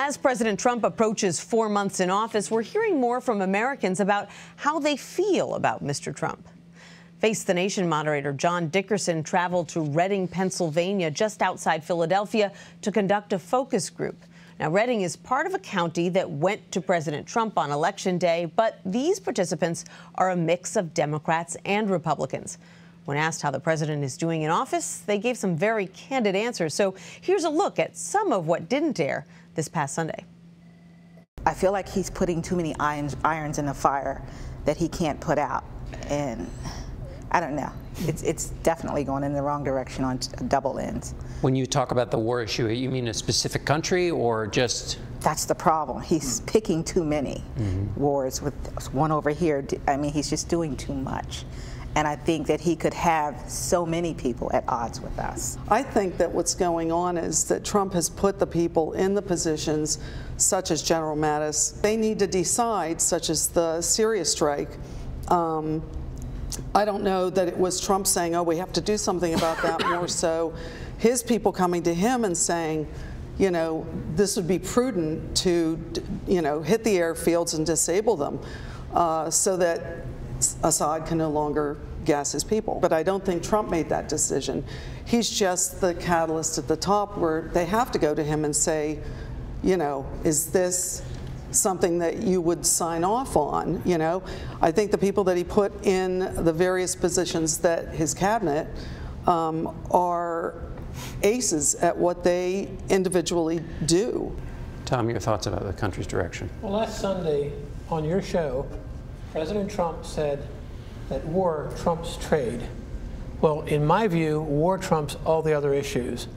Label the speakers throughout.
Speaker 1: As President Trump approaches 4 months in office, we're hearing more from Americans about how they feel about Mr. Trump. Face the Nation moderator John Dickerson traveled to Reading, Pennsylvania, just outside Philadelphia, to conduct a focus group. Now, Reading is part of a county that went to President Trump on Election Day, but these participants are a mix of Democrats and Republicans. When asked how the president is doing in office, they gave some very candid answers. So here's a look at some of what didn't air this past Sunday.
Speaker 2: I feel like he's putting too many irons in the fire that he can't put out, and I don't know. It's definitely going in the wrong direction on double ends.
Speaker 3: When you talk about the war issue, you mean a specific country or just?
Speaker 2: That's the problem. He's picking too many wars with one over here. I mean, he's just doing too much. And I think that he could have so many people at odds with us.
Speaker 4: I think that what's going on is that Trump has put the people in the positions, such as General Mattis. They need to decide, such as the Syria strike. I don't know that it was Trump saying, oh, we have to do something about that, more so his people coming to him and saying, you know, this would be prudent to, you know, hit the airfields and disable them so that Assad can no longer gas his people. But I don't think Trump made that decision. He's just the catalyst at the top where they have to go to him and say, you know, is this something that you would sign off on? You know, I think the people that he put in the various positions that his cabinet are aces at what they individually do.
Speaker 3: Tom, your thoughts about the country's direction?
Speaker 5: Well, last Sunday on your show, President Trump said that war trumps trade. Well, in my view, war trumps all the other issues.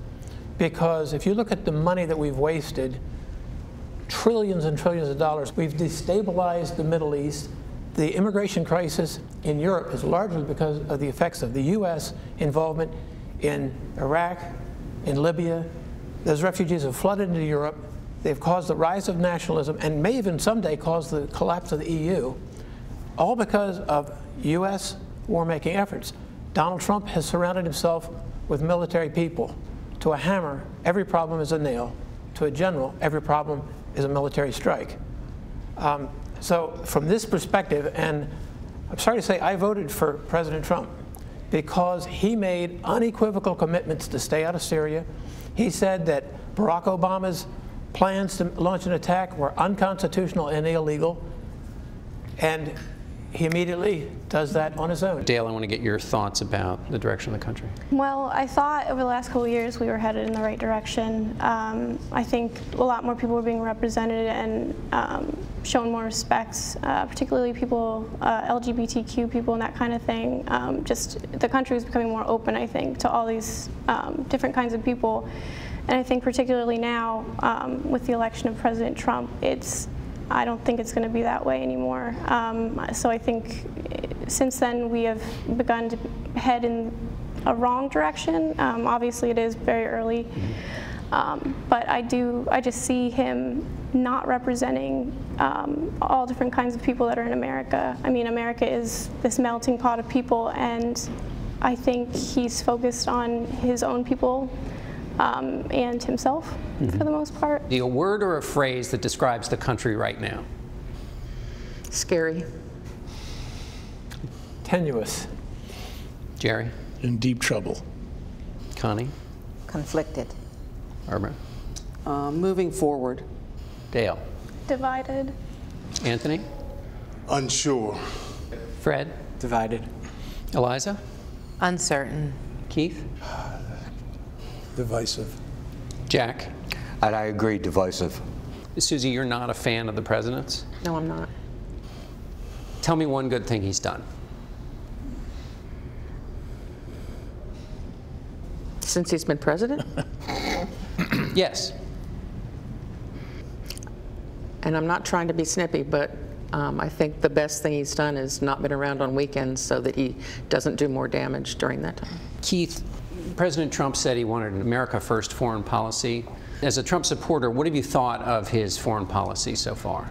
Speaker 5: Because if you look at the money that we've wasted, trillions and trillions of dollars, we've destabilized the Middle East. The immigration crisis in Europe is largely because of the effects of the U.S. involvement in Iraq, in Libya. Those refugees have flooded into Europe. They've caused the rise of nationalism and may even someday cause the collapse of the EU. All because of U.S. war-making efforts. Donald Trump has surrounded himself with military people. To a hammer, every problem is a nail. To a general, every problem is a military strike. So from this perspective, and I'm sorry to say I voted for President Trump because he made unequivocal commitments to stay out of Syria. He said that Barack Obama's plans to launch an attack were unconstitutional and illegal, and he immediately does that on his own.
Speaker 3: Dale, I want to get your thoughts about the direction of the country.
Speaker 6: Well, I thought over the last couple of years we were headed in the right direction. I think a lot more people were being represented and shown more respect, particularly people, LGBTQ people and that kind of thing. Just the country was becoming more open, I think, to all these different kinds of people. And I think particularly now, with the election of President Trump, I don't think it's going to be that way anymore. So I think since then we have begun to head in a wrong direction. Obviously it is very early, but I just see him not representing all different kinds of people that are in America. I mean, America is this melting pot of people, and I think he's focused on his own people and himself, for the most part.
Speaker 3: A word or a phrase that describes the country right now?
Speaker 2: Scary.
Speaker 5: Tenuous.
Speaker 3: Jerry?
Speaker 7: In deep trouble.
Speaker 3: Connie?
Speaker 2: Conflicted.
Speaker 3: Barbara?
Speaker 4: Moving forward.
Speaker 3: Dale?
Speaker 6: Divided.
Speaker 3: Anthony?
Speaker 7: Unsure.
Speaker 3: Fred?
Speaker 8: Divided.
Speaker 3: Eliza?
Speaker 1: Uncertain.
Speaker 3: Keith?
Speaker 7: Divisive.
Speaker 3: Jack?
Speaker 8: And I agree, divisive.
Speaker 3: Susie, you're not a fan of the president's?
Speaker 1: No, I'm not.
Speaker 3: Tell me one good thing he's done.
Speaker 9: Since he's been president?
Speaker 3: Yes.
Speaker 9: And I'm not trying to be snippy, but I think the best thing he's done is not been around on weekends so that he doesn't do more damage during that time.
Speaker 3: Keith, President Trump said he wanted an America First foreign policy. As a Trump supporter, what have you thought of his foreign policy so far?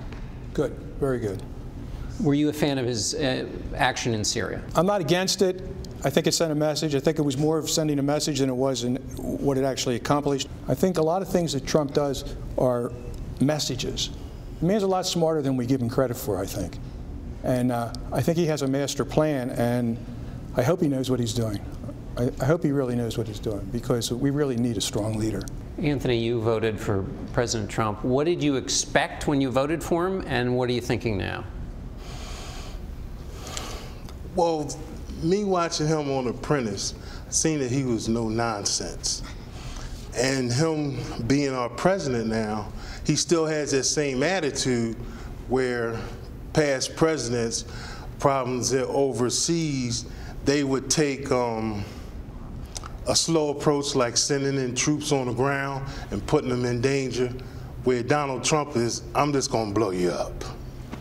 Speaker 7: Good, very good.
Speaker 3: Were you a fan of his action in Syria?
Speaker 7: I'm not against it. I think it sent a message. I think it was more of sending a message than it was in what it actually accomplished. I think a lot of things that Trump does are messages. The man's a lot smarter than we give him credit for, I think. And I think he has a master plan, and I hope he knows what he's doing. I hope he really knows what he's doing, because we really need a strong leader.
Speaker 3: Anthony, you voted for President Trump. What did you expect when you voted for him, and what are you thinking now?
Speaker 10: Well, me watching him on Apprentice, seeing that he was no nonsense. And him being our president now, he still has that same attitude where past presidents, problems overseas, they would take a slow approach, like sending in troops on the ground and putting them in danger, where Donald Trump is, I'm just going to blow you up.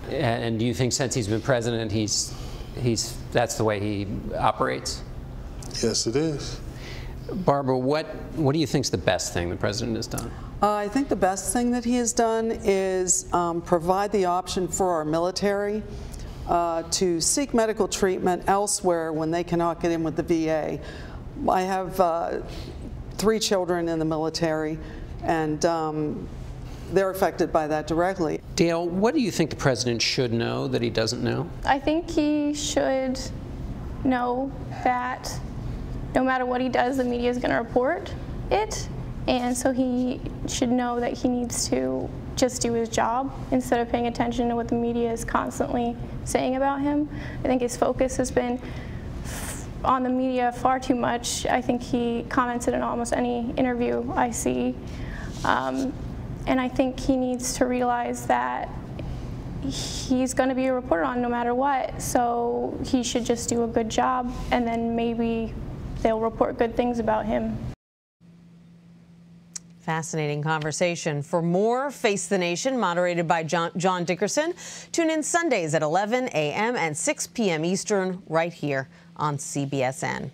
Speaker 3: And do you think since he's been president, that's the way he operates?
Speaker 10: Yes, it is.
Speaker 3: Barbara, what do you think is the best thing the president has done?
Speaker 4: I think the best thing that he has done is provide the option for our military to seek medical treatment elsewhere when they cannot get in with the VA. I have 3 children in the military, and they're affected by that directly.
Speaker 3: Dale, what do you think the president should know that he doesn't know?
Speaker 6: I think he should know that no matter what he does, the media is going to report it. And so he should know that he needs to just do his job instead of paying attention to what the media is constantly saying about him. I think his focus has been on the media far too much. I think he commented in almost any interview I see. And I think he needs to realize that he's going to be reported on no matter what. So he should just do a good job, and then maybe they'll report good things about him.
Speaker 1: Fascinating conversation. For more Face the Nation, moderated by John Dickerson, tune in Sundays at 11 a.m. and 6 p.m. Eastern right here on CBSN.